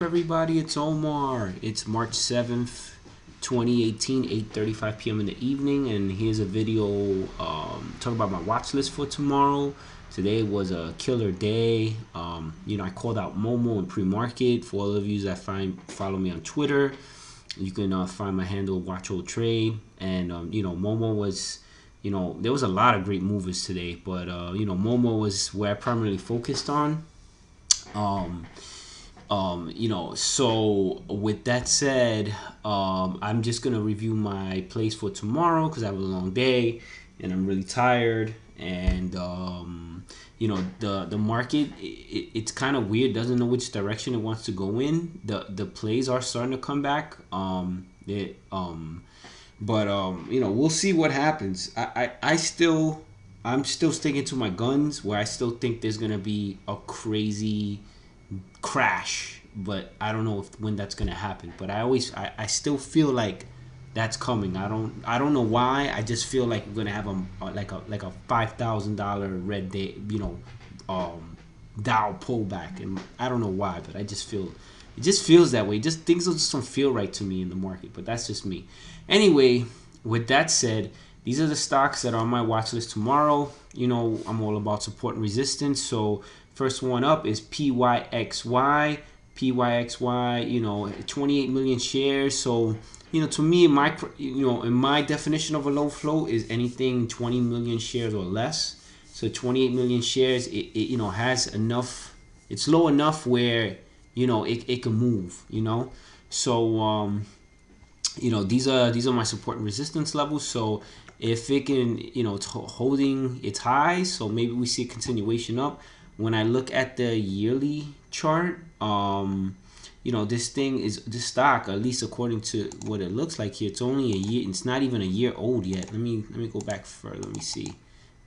everybody? It's Omar. It's March 7th, 2018, 8:35 p.m. in the evening, and here's a video talking about my watch list for tomorrow. Today was a killer day. I called out Momo in pre-market. For all of you that follow me on Twitter, you can find my handle watchotrade. And Momo was, there was a lot of great movers today, but Momo was where I primarily focused on. So with that said, I'm just gonna review my plays for tomorrow because I have a long day and I'm really tired. And the market, it's kind of weird, doesn't know which direction it wants to go in. The plays are starting to come back. We'll see what happens. I'm still sticking to my guns, where I still think there's gonna be a crazy crash, but I don't know when that's gonna happen. But I still feel like that's coming. I don't know why. I just feel like we're gonna have a $5,000 red day, Dow pullback, and I don't know why, but it just feels that way. Things just don't feel right to me in the market, but that's just me. Anyway, with that said, these are the stocks that are on my watch list tomorrow. I'm all about support and resistance. So first one up is PYXY. PYXY, 28 million shares. So, to me, in my definition of a low flow is anything 20 million shares or less. So 28 million shares, it has enough. It's low enough where, it can move, So, these are my support and resistance levels. So if it can, it's holding its highs, so maybe we see a continuation up. When I look at the yearly chart, this stock, at least according to what it looks like here, it's only a year. It's not even a year old yet. Let me go back further. Let me see.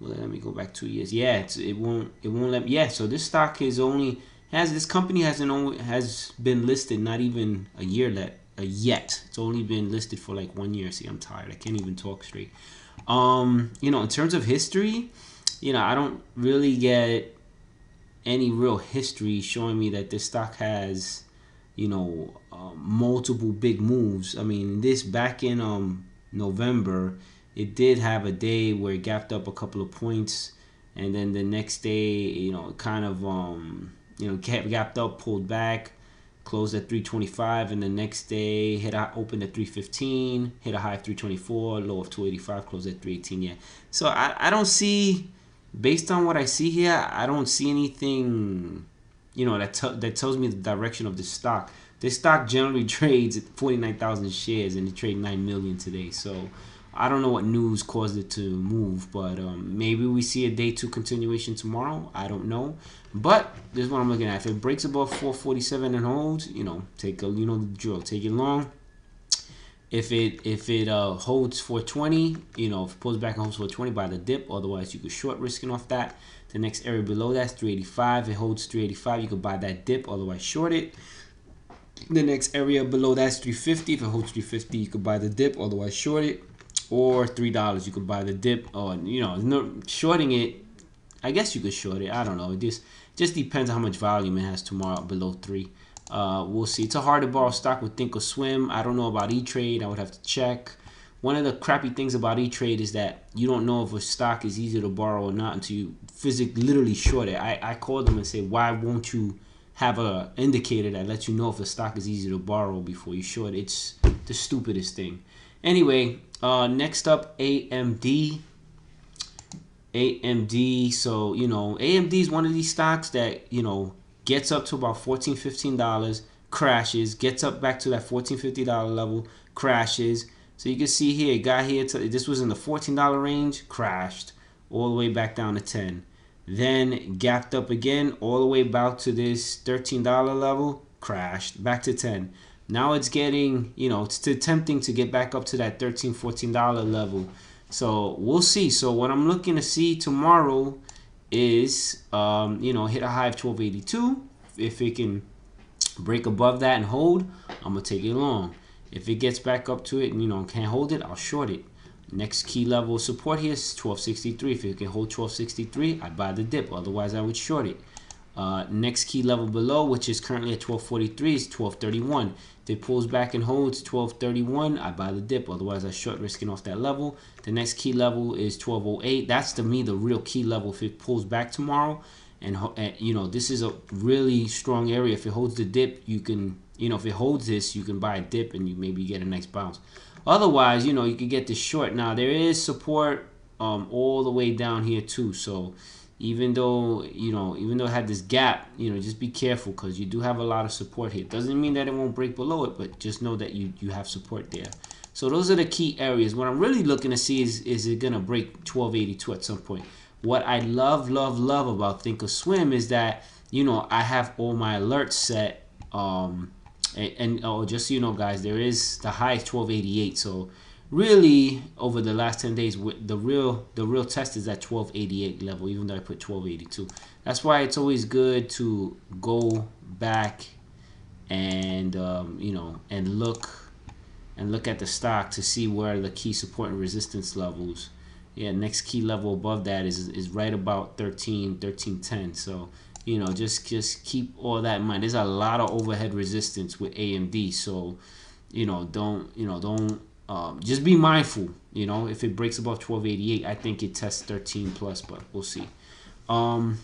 Let me go back 2 years. Yeah, it won't let me. Yeah, so this stock this company has been listed not even a year yet. It's only been listed for like 1 year. See, I'm tired. I can't even talk straight. In terms of history, I don't really get any real history showing me that this stock has, multiple big moves. I mean, this back in November, it did have a day where it gapped up a couple of points, and then the next day, kind of gapped up, pulled back, closed at 325, and the next day opened at 315, hit a high of 324, low of 285, closed at 318. Yeah, so I don't see, based on what I see here, I don't see anything that tells me the direction of this stock. This stock generally trades at 49,000 shares, and it traded 9 million today. So I don't know what news caused it to move, but maybe we see a day 2 continuation tomorrow. I don't know, but this is what I'm looking at. If it breaks above 447 and holds, take the drill, take it long. If it holds 420, if it pulls back and holds 420, buy the dip. Otherwise, you could short risking off that. The next area below that's 385. If it holds 385, you could buy that dip. Otherwise, short it. The next area below that's 350. If it holds 350, you could buy the dip. Otherwise, short it. Or $3, you could buy the dip. Or shorting it, I guess you could short it. I don't know. It just depends on how much volume it has tomorrow below 3. We'll see. It's a hard to borrow stock with Think or Swim. I don't know about E-Trade. I would have to check. One of the crappy things about E-Trade is that you don't know if a stock is easy to borrow or not until you physically literally short it. I called them and say, why won't you have a indicator that lets you know if a stock is easy to borrow before you short it? It's the stupidest thing. Anyway, next up, AMD. AMD. So, AMD is one of these stocks that, gets up to about $14, $15, crashes, gets up back to that $14, $50 level, crashes. So you can see here, it got here, this was in the $14 range, crashed, all the way back down to 10. Then gapped up again, all the way back to this $13 level, crashed, back to 10. Now it's getting, it's attempting to get back up to that $13, $14 level. So we'll see. So what I'm looking to see tomorrow is, hit a high of 1282. If it can break above that and hold, I'm going to take it long. If it gets back up to it and, can't hold it, I'll short it. Next key level of support here is 1263. If it can hold 1263, I'd buy the dip. Otherwise, I would short it. Next key level below, which is currently at 1243, is 1231. If it pulls back and holds 1231, I buy the dip. Otherwise, I short risking off that level. The next key level is 1208. That's to me the real key level. If it pulls back tomorrow, and you know, this is a really strong area. If it holds the dip, you can, you know, if it holds this, you can buy a dip and you maybe get a nice bounce. Otherwise, you know, you could get this short. Now there is support all the way down here too. So even though, you know, even though it had this gap, you know, just be careful because you do have a lot of support here. Doesn't mean that it won't break below it, but just know that you have support there. So those are the key areas. What I'm really looking to see is it gonna break 1282 at some point. What I love about Thinkorswim is that, you know, I have all my alerts set. And oh, just so you know, guys, there is the high is 1288. So really, over the last 10 days, the real test is at 1288 level, even though I put 1282. That's why it's always good to go back and you know, and look at the stock to see where the key support and resistance levels. Yeah, next key level above that is right about 1310. So, you know, just keep all that in mind. There's a lot of overhead resistance with AMD, so, you know, don't just be mindful. You know, if it breaks above 1288, I think it tests 13 plus, but we'll see. All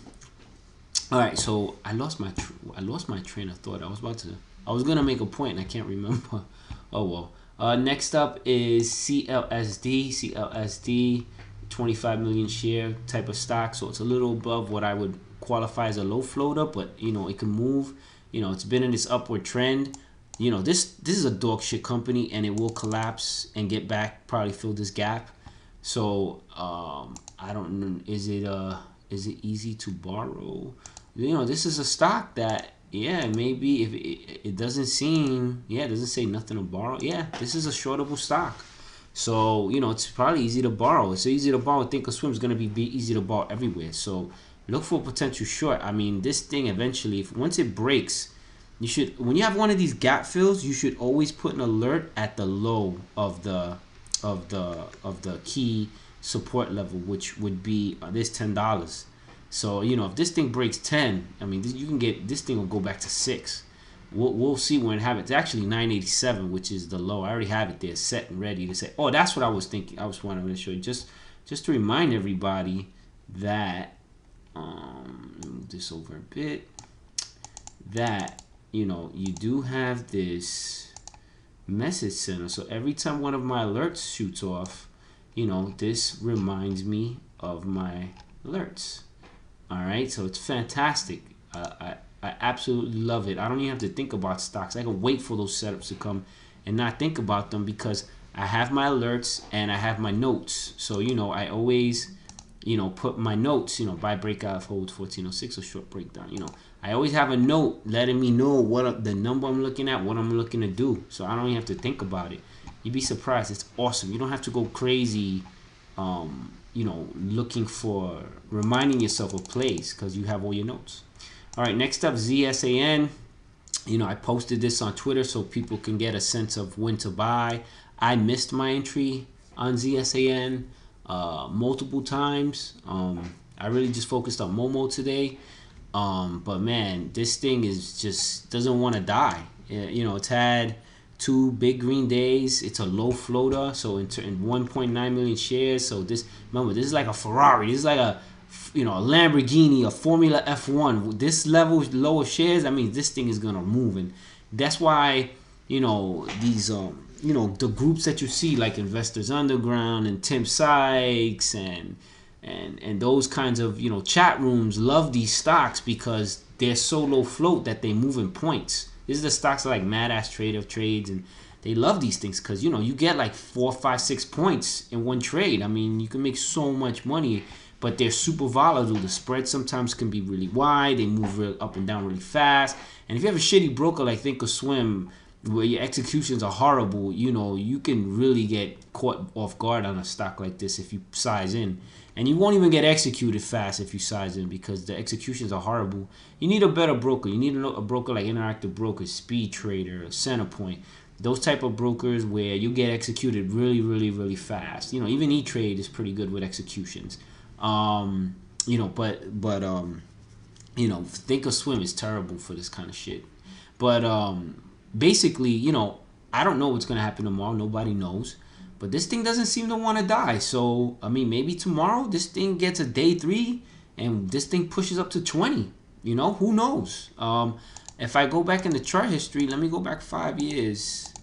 right, so I lost my train of thought. I was gonna make a point and I can't remember. Oh well. Next up is CLSD. 25 million share type of stock, so it's a little above what I would qualify as a low floater, but you know, it can move. You know, it's been in this upward trend. You know, this is a dog shit company and it will collapse and get back, probably fill this gap. So I don't know, is it easy to borrow? You know, this is a stock that, yeah, maybe if it doesn't seem, yeah, it doesn't say nothing to borrow. Yeah, this is a shortable stock. So, you know, it's probably easy to borrow. It's easy to borrow. Thinkorswim is going to be easy to borrow everywhere. So look for a potential short. I mean, this thing eventually, once it breaks, you should, when you have one of these gap fills, you should always put an alert at the low of the key support level, which would be this $10. So, you know, if this thing breaks 10, I mean, you can get, this thing will go back to 6. We'll see when it happens. It's actually 987, which is the low. I already have it there set and ready to say. Oh, that's what I was thinking. I was wanting to show you, just to remind everybody that move this over a bit, that, you know, you do have this message center. So every time one of my alerts shoots off, you know, this reminds me of my alerts. All right, so it's fantastic. I absolutely love it. I don't even have to think about stocks. I can wait for those setups to come and not think about them because I have my alerts and I have my notes. So, you know, I always, you know, put my notes, you know, buy breakout of hold 1406 or short breakdown. You know, I always have a note letting me know what the number I'm looking at, what I'm looking to do. So I don't even have to think about it. You'd be surprised. It's awesome. You don't have to go crazy, you know, looking for, reminding yourself of plays because you have all your notes. All right, next up, ZSAN. You know, I posted this on Twitter so people can get a sense of when to buy. I missed my entry on ZSAN multiple times. I really just focused on Momo today. But man, this thing is just doesn't want to die. You know, it's had 2 big green days. It's a low floater, so in 1.9 million shares. So this, remember, this is like a Ferrari. This is like a, you know, a Lamborghini, a Formula F1. This level low of shares, I mean, this thing is gonna move, and that's why, you know, these you know, the groups that you see like Investors Underground and Tim Sykes and those kinds of, you know, chat rooms love these stocks because they're so low float that they move in points. This is the stocks like Mad Ass Trader trades, and they love these things because, you know, you get like 4, 5, 6 points in one trade. I mean, you can make so much money, but they're super volatile. The spread sometimes can be really wide. They move real up and down really fast. And if you have a shitty broker like Thinkorswim, where your executions are horrible, you know, you can really get caught off guard on a stock like this if you size in. And you won't even get executed fast if you size in because the executions are horrible. You need a better broker. You need a broker like Interactive Brokers, Speed Trader, Centerpoint. Those type of brokers where you get executed really, really, really fast. You know, even E-Trade is pretty good with executions. You know, but You know, think or swim is terrible for this kind of shit. But basically, you know, I don't know what's gonna happen tomorrow. Nobody knows. But this thing doesn't seem to want to die. So I mean, maybe tomorrow this thing gets a day 3, and this thing pushes up to 20. You know, who knows? If I go back in the chart history, let me go back 5 years.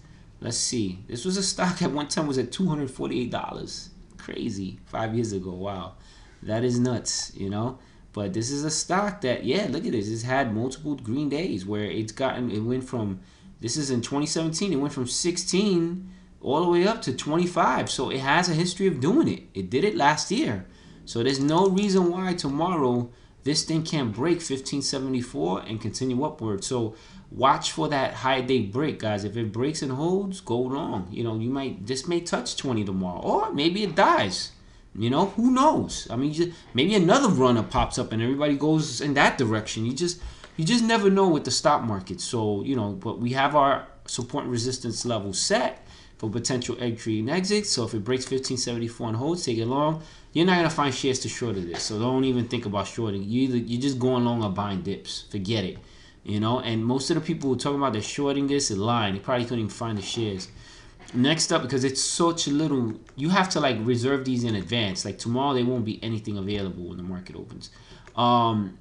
Let's see. This was a stock at one time was at $248. Crazy. 5 years ago. Wow, that is nuts. You know. But this is a stock that, yeah, look at this. It's had multiple green days where it went from, this is in 2017, it went from 16 all the way up to 25. So it has a history of doing it. It did it last year. So there's no reason why tomorrow this thing can't break 1574 and continue upward. So watch for that high day break, guys. If it breaks and holds, go long. You know, this may touch 20 tomorrow, or maybe it dies. You know, who knows? I mean, maybe another runner pops up and everybody goes in that direction. You just never know with the stock market. So, you know, but we have our support and resistance level set for potential entry and exit. So if it breaks 1574 and holds, take it long. You're not gonna find shares to short of this. So don't even think about shorting. You're just going long or buying dips. Forget it. You know, and most of the people who talk about they're shorting this are lying. They probably couldn't even find the shares. Next up, because it's such a little, you have to like reserve these in advance. Like tomorrow, there won't be anything available when the market opens.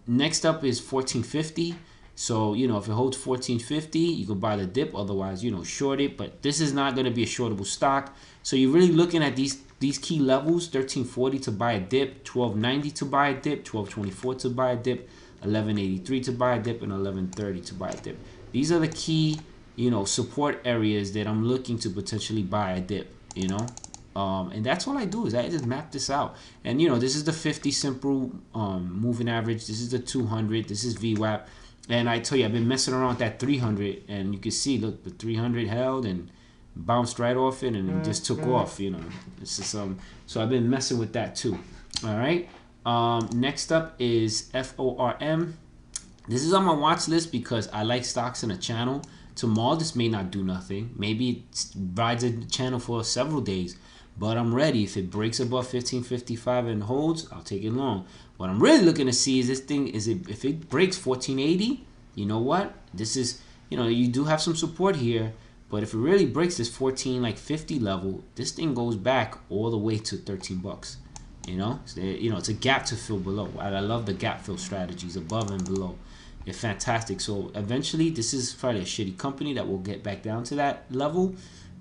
Next up is 1450. So, you know, if it holds 1450, you can buy the dip. Otherwise, you know, short it. But this is not going to be a shortable stock. So you're really looking at these key levels: 1340 to buy a dip, 1290 to buy a dip, 1224 to buy a dip, 1183 to buy a dip, and 1130 to buy a dip. These are the key, you know, support areas that I'm looking to potentially buy a dip, you know. And that's all I do is I just map this out. And, you know, this is the 50 simple moving average. This is the 200. This is VWAP. And I tell you, I've been messing around with that 300. And you can see, look, the 300 held and bounced right off it and it just took off, you know. This is so I've been messing with that too. All right. Next up is FORM. This is on my watch list because I like stocks in a channel. Tomorrow, this may not do nothing. Maybe it rides a channel for several days. But I'm ready. If it breaks above 1555 and holds, I'll take it long. What I'm really looking to see is this thing, if it breaks 1480, you know what? This is, you know, you do have some support here. But if it really breaks this 1450 level, this thing goes back all the way to 13 bucks. You know, it's a gap to fill below. I love the gap fill strategies above and below. They're fantastic. So eventually, this is probably a shitty company that will get back down to that level.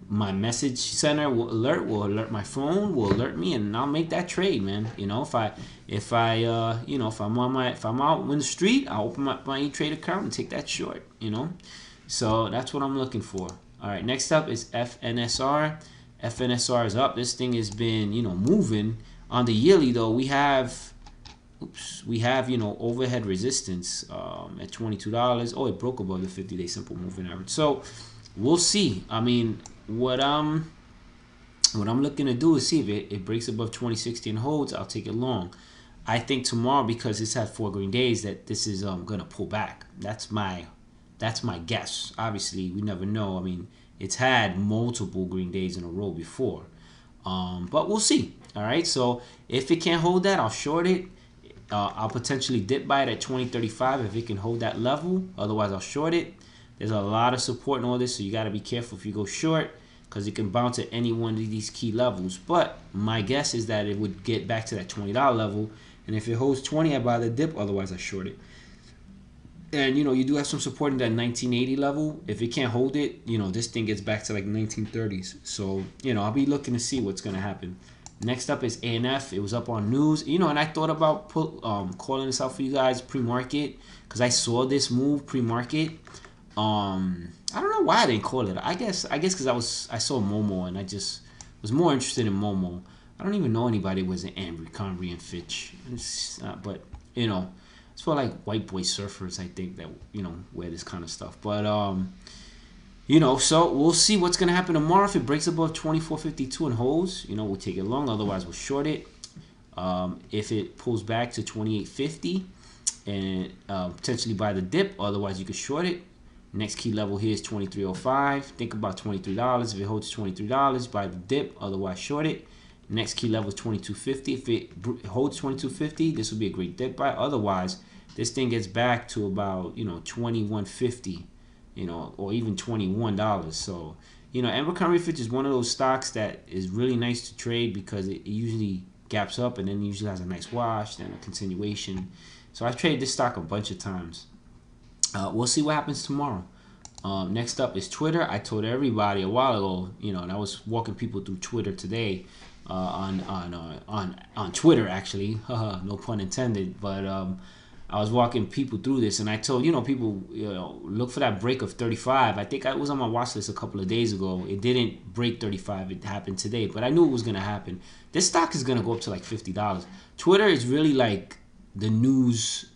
My message center will alert my phone, will alert me, and I'll make that trade, man. You know, if I'm out in the street, I'll open my E-Trade account and take that short. You know, so that's what I'm looking for. All right, next up is FNSR. FNSR is up. This thing has been, you know, moving. On the yearly though, we have, you know, overhead resistance at $22. Oh, it broke above the 50-day simple moving average. So we'll see. I mean, what I'm looking to do is see if it breaks above 2060 and holds. I'll take it long. I think tomorrow, because it's had 4 green days, that this is gonna pull back. That's my guess. Obviously, we never know. I mean, it's had multiple green days in a row before, but we'll see. All right. So if it can't hold that, I'll short it. I'll potentially dip by it at 2035 if it can hold that level. Otherwise, I'll short it. There's a lot of support in all this, so you got to be careful if you go short, because it can bounce at any one of these key levels. But my guess is that it would get back to that $20 level, and if it holds 20, I buy the dip. Otherwise, I short it. And, you know, you do have some support in that 1980 level. If it can't hold it, you know, this thing gets back to like 1930s. So, you know, I'll be looking to see what's going to happen. Next up is ANF. It was up on news. You know, and I thought about calling this out for you guys pre-market, because I saw this move pre-market. I don't know why I didn't call it. I guess because I saw Momo, and I just was more interested in Momo. I don't even know anybody who was an Ambry, Conry, and Fitch. But, you know, it's for like white boy surfers, I think, that, you know, wear this kind of stuff. But you know, so we'll see what's gonna happen tomorrow. If it breaks above 24.52 and holds, you know, we'll take it long. Otherwise, we'll short it. If it pulls back to 28.50 and potentially buy the dip. Otherwise, you could short it. Next key level here is 23.05. Think about $23. If it holds $23, buy the dip. Otherwise, short it. Next key level is 22.50. If it holds 22.50, this will be a great dip buy. Otherwise, this thing gets back to about, 21.50, or even $21. So, Abercrombie Fitch is one of those stocks that is really nice to trade because it usually gaps up and then usually has a nice wash, then a continuation. So I've traded this stock a bunch of times. We'll see what happens tomorrow. Next up is Twitter. I told everybody a while ago, and I was walking people through Twitter today, on Twitter actually, no pun intended. But I was walking people through this, and I told people, look for that break of 35. I think I was on my watch list a couple of days ago. It didn't break 35. It happened today, but I knew it was gonna happen. This stock is gonna go up to like $50. Twitter is really like the news,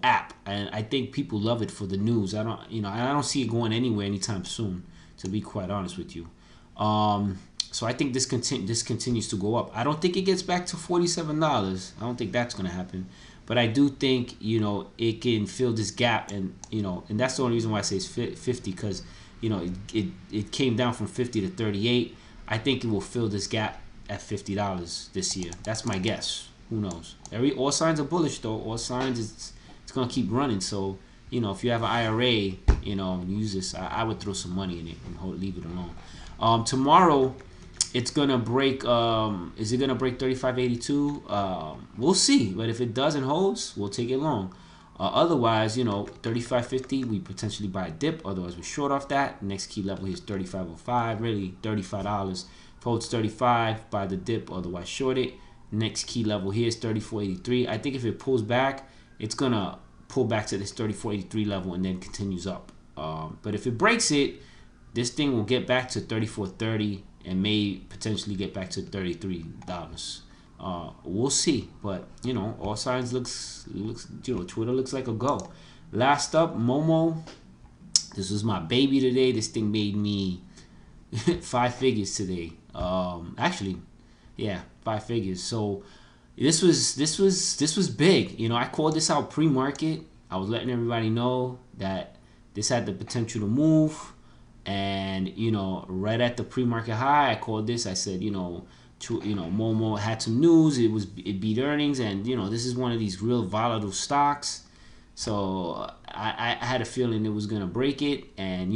app, and I think people love it for the news. I don't see it going anywhere anytime soon, to be quite honest with you. So I think this continues to go up. I don't think it gets back to $47. I don't think that's gonna happen, but I do think it can fill this gap, and and that's the only reason why I say it's 50, because it came down from 50 to 38. I think it will fill this gap at $50 this year. That's my guess. Who knows? All signs are bullish though. All signs it's gonna keep running. So if you have an IRA, and use this, I would throw some money in it and leave it alone. Tomorrow, it's gonna break. Is it gonna break 35.82? We'll see. But if it doesn't holds, we'll take it long. Otherwise, 35.50, we potentially buy a dip. Otherwise, we're short off that. Next key level here is 35.05. Really, $35. If it holds 35, buy the dip. Otherwise, short it. Next key level here is 34.83. I think if it pulls back, it's gonna pull back to this 34.83 level and then continues up. But if it breaks it, this thing will get back to 34.30 and may potentially get back to $33. We'll see. But all signs looks Twitter looks like a go. Last up, Momo. This was my baby today. This thing made me 5 figures today. Actually, yeah, 5 figures. So this was big. I called this out pre-market. I was letting everybody know that this had the potential to move, and right at the pre-market high, I called this. I said, Momo had some news. It beat earnings, and this is one of these real volatile stocks. So I had a feeling it was gonna break it, and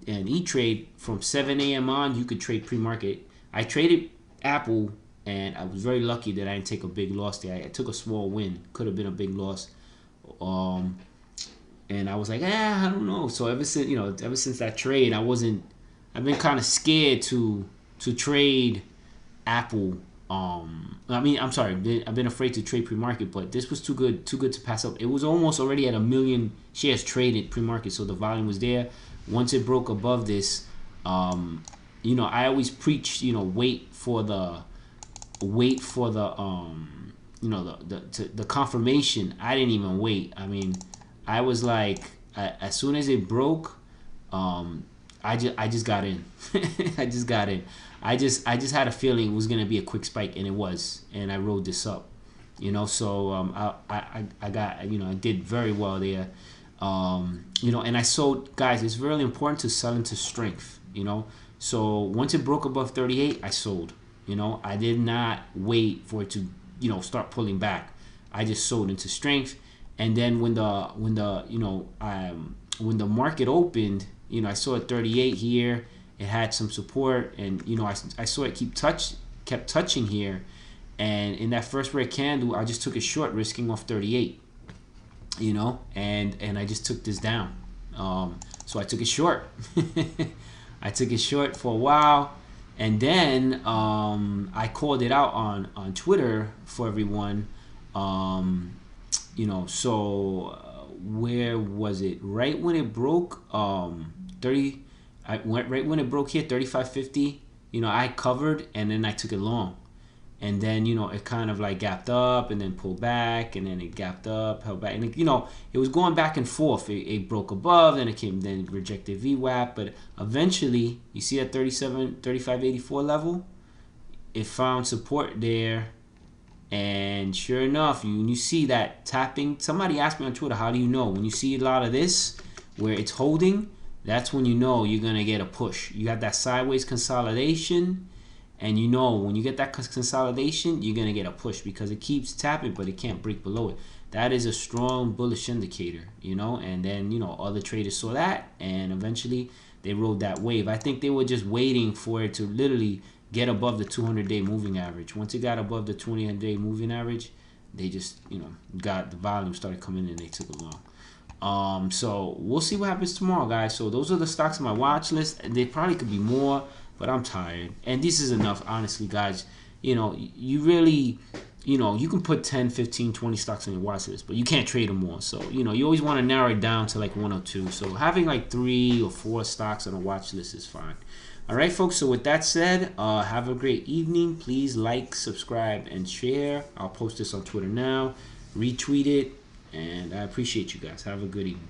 and E-Trade from 7 a.m. on, you could trade pre-market. I traded Apple, and I was very lucky that I didn't take a big loss there. I took a small win. Could have been a big loss. And I was like, I don't know. So ever since that trade, I've been kind of scared to trade Apple. I'm sorry, I've been afraid to trade pre-market, but this was too good to pass up. It was almost already at 1 million shares traded pre-market, so the volume was there. Once it broke above this, I always preach, wait for the the confirmation. I didn't even wait. I mean, I was like, as soon as it broke, I just got in. I just got in. I just had a feeling it was gonna be a quick spike, and it was, and I rode this up. So I got, I did very well there. And I sold, guys. It's really important to sell into strength. So once it broke above 38, I sold. I did not wait for it to start pulling back. I just sold into strength, and then when the market opened, I saw it 38 here. It had some support, and I saw it kept touching here, and in that first red candle, I just took a short, risking off 38. And I just took this down. So I took it short. I took it short for a while, and then I called it out on Twitter for everyone. So where was it? Right when it broke, 30. I went right when it broke here, 35.50. I covered, and then I took it long, and then it kind of like gapped up and then pulled back, and then it gapped up, held back, and it was going back and forth. It broke above, then it rejected VWAP, but eventually, you see at 35.84 level, it found support there, and sure enough, when you see that tapping, somebody asked me on Twitter, how do you know? When you see a lot of this where it's holding, that's when you're gonna get a push. You have that sideways consolidation, and when you get that consolidation, you're gonna get a push because it keeps tapping, but it can't break below it. that is a strong bullish indicator, you know. And then, you know, other traders saw that, and eventually they rode that wave. I think they were just waiting for it to literally get above the 200-day moving average. Once it got above the 200-day moving average, they just, you know, got the volume started coming in, they took it long. So we'll see what happens tomorrow, guys. So those are the stocks on my watch list. They probably could be more, but I'm tired, and this is enough, honestly, guys. You know, you really, you know, you can put 10, 15, 20 stocks on your watch list, but you can't trade them all. So, you know, you always want to narrow it down to like 1 or 2. So having like 3 or 4 stocks on a watch list is fine. All right, folks. So with that said, have a great evening. Please like, subscribe, and share. I'll post this on Twitter now. Retweet it. And I appreciate you guys. Have a good evening.